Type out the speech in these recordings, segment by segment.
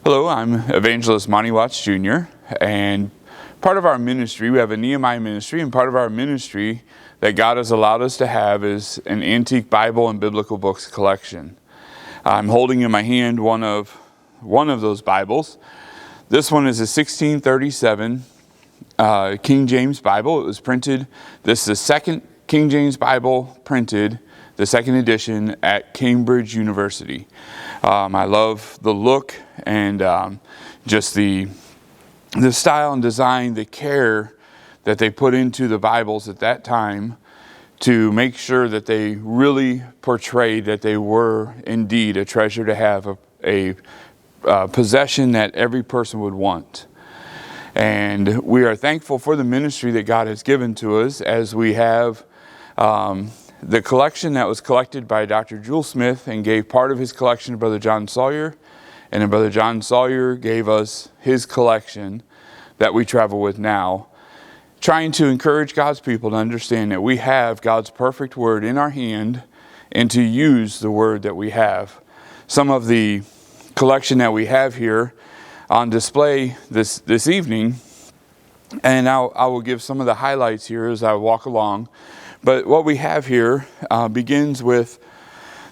Hello, I'm Evangelist Monte Jr. and part of our ministry, we have a Nehemiah ministry, and part of our ministry that God has allowed us to have is an antique Bible and biblical books collection. I'm holding in my hand one of those Bibles. This one is a 1637 King James Bible. It was printed, this is the second King James Bible printed, the second edition at Cambridge University. I love the look and just the style and design, the care that they put into the Bibles at that time to make sure that they really portrayed that they were indeed a treasure to have, a possession that every person would want. And we are thankful for the ministry that God has given to us as we have the collection that was collected by Dr. Jewel Smith and gave part of his collection to Brother John Sawyer. And then Brother John Sawyer gave us his collection that we travel with now, trying to encourage God's people to understand that we have God's perfect word in our hand and to use the word that we have. Some of the collection that we have here on display this evening, and I will give some of the highlights here as I walk along. But what we have here begins with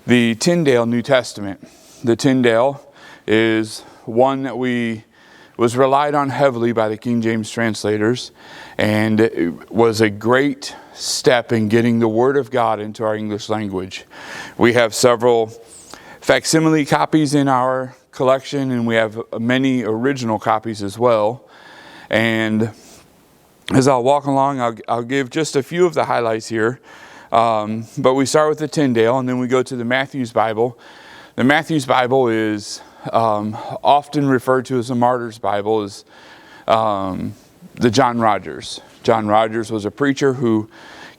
the Tyndale New Testament. The Tyndale is one that was relied on heavily by the King James translators, and it was a great step in getting the Word of God into our English language. We have several facsimile copies in our collection, and we have many original copies as well. And as I'll walk along, I'll give just a few of the highlights here. But we start with the Tyndale, and then we go to the Matthew's Bible. The Matthew's Bible is often referred to as a martyr's Bible, is the John Rogers. John Rogers was a preacher who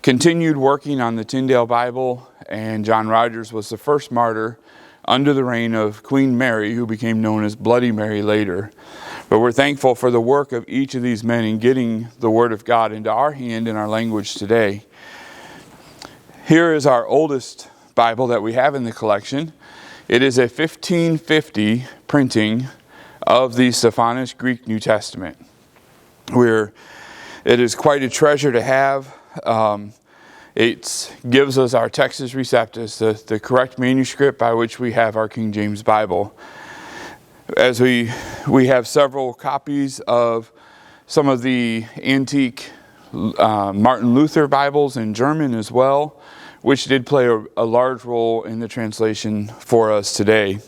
continued working on the Tyndale Bible, and John Rogers was the first martyr under the reign of Queen Mary, who became known as Bloody Mary later. But we're thankful for the work of each of these men in getting the Word of God into our hand and our language today. Here is our oldest Bible that we have in the collection. It is a 1550 printing of the Stephanic Greek New Testament. It is quite a treasure to have. It gives us our Textus Receptus, the correct manuscript by which we have our King James Bible. As we have several copies of some of the antique Martin Luther Bibles in German as well, which did play a large role in the translation for us today.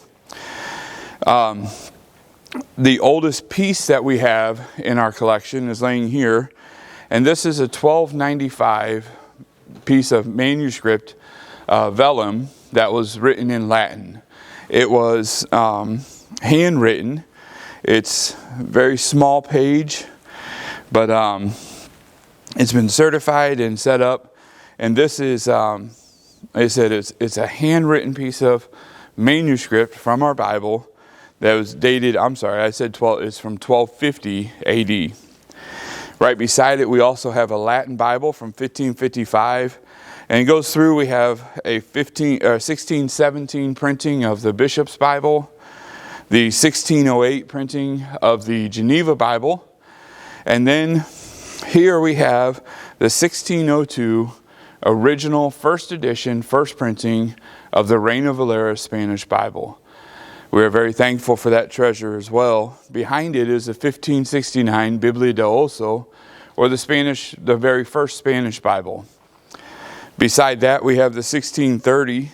The oldest piece that we have in our collection is laying here, and this is a 1295 piece of manuscript vellum that was written in Latin. It was handwritten. It's a very small page, but it's been certified and set up. And this is, I said, it's a handwritten piece of manuscript from our Bible that was dated, it's from 1250 AD. Right beside it, we also have a Latin Bible from 1555. And it goes through, we have a 1617 printing of the Bishop's Bible, the 1608 printing of the Geneva Bible, and then here we have the 1602 original first edition, first printing of the Reina Valera Spanish Bible. We are very thankful for that treasure as well. Behind it is the 1569 Biblia de Oso, or the very first Spanish Bible. Beside that, we have the 1630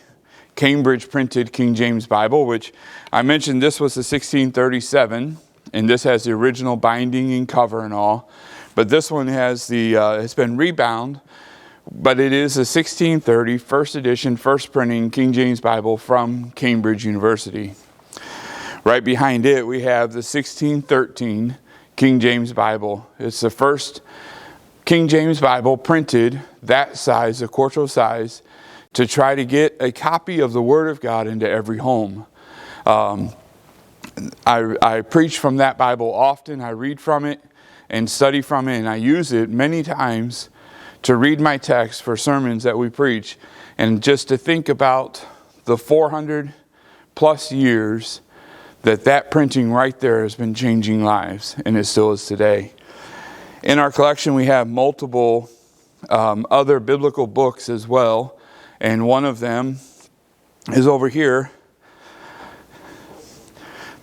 Cambridge printed King James Bible, which I mentioned this was the 1637, and this has the original binding and cover and all. But this one has it's been rebound, but it is a 1630 first edition, first printing King James Bible from Cambridge University. Right behind it, we have the 1613 King James Bible. It's the first King James Bible printed that size, a quarto size, to try to get a copy of the Word of God into every home. I preach from that Bible often. I read from it and study from it, and I use it many times to read my text for sermons that we preach, and just to think about the 400 plus years that printing right there has been changing lives, and it still is today. In our collection, we have multiple other biblical books as well, and one of them is over here.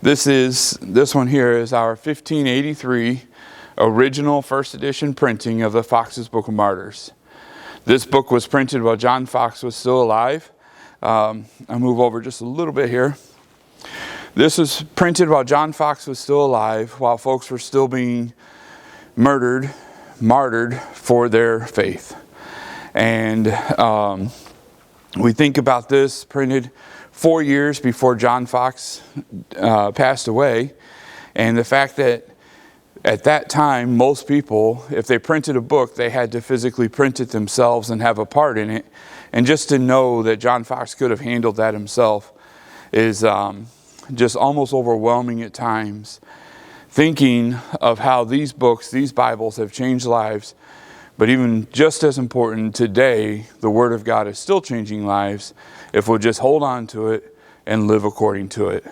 This one here is our 1583 original first edition printing of the Fox's Book of Martyrs. This book was printed while John Fox was still alive. I'll move over just a little bit here. This was printed while John Fox was still alive, while folks were still being martyred for their faith. And we think about this printed 4 years before John Fox passed away. And the fact that at that time, most people, if they printed a book, they had to physically print it themselves and have a part in it. And just to know that John Fox could have handled that himself is just almost overwhelming at times. Thinking of how these books, these Bibles have changed lives. But even just as important, today, the Word of God is still changing lives if we'll just hold on to it and live according to it.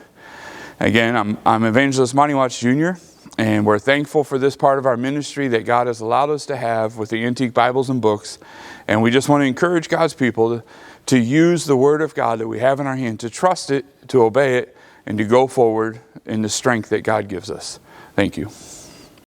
Again, I'm Evangelist Monte Jr., and we're thankful for this part of our ministry that God has allowed us to have with the antique Bibles and books. And we just want to encourage God's people to use the Word of God that we have in our hand, to trust it, to obey it, and to go forward in the strength that God gives us. Thank you.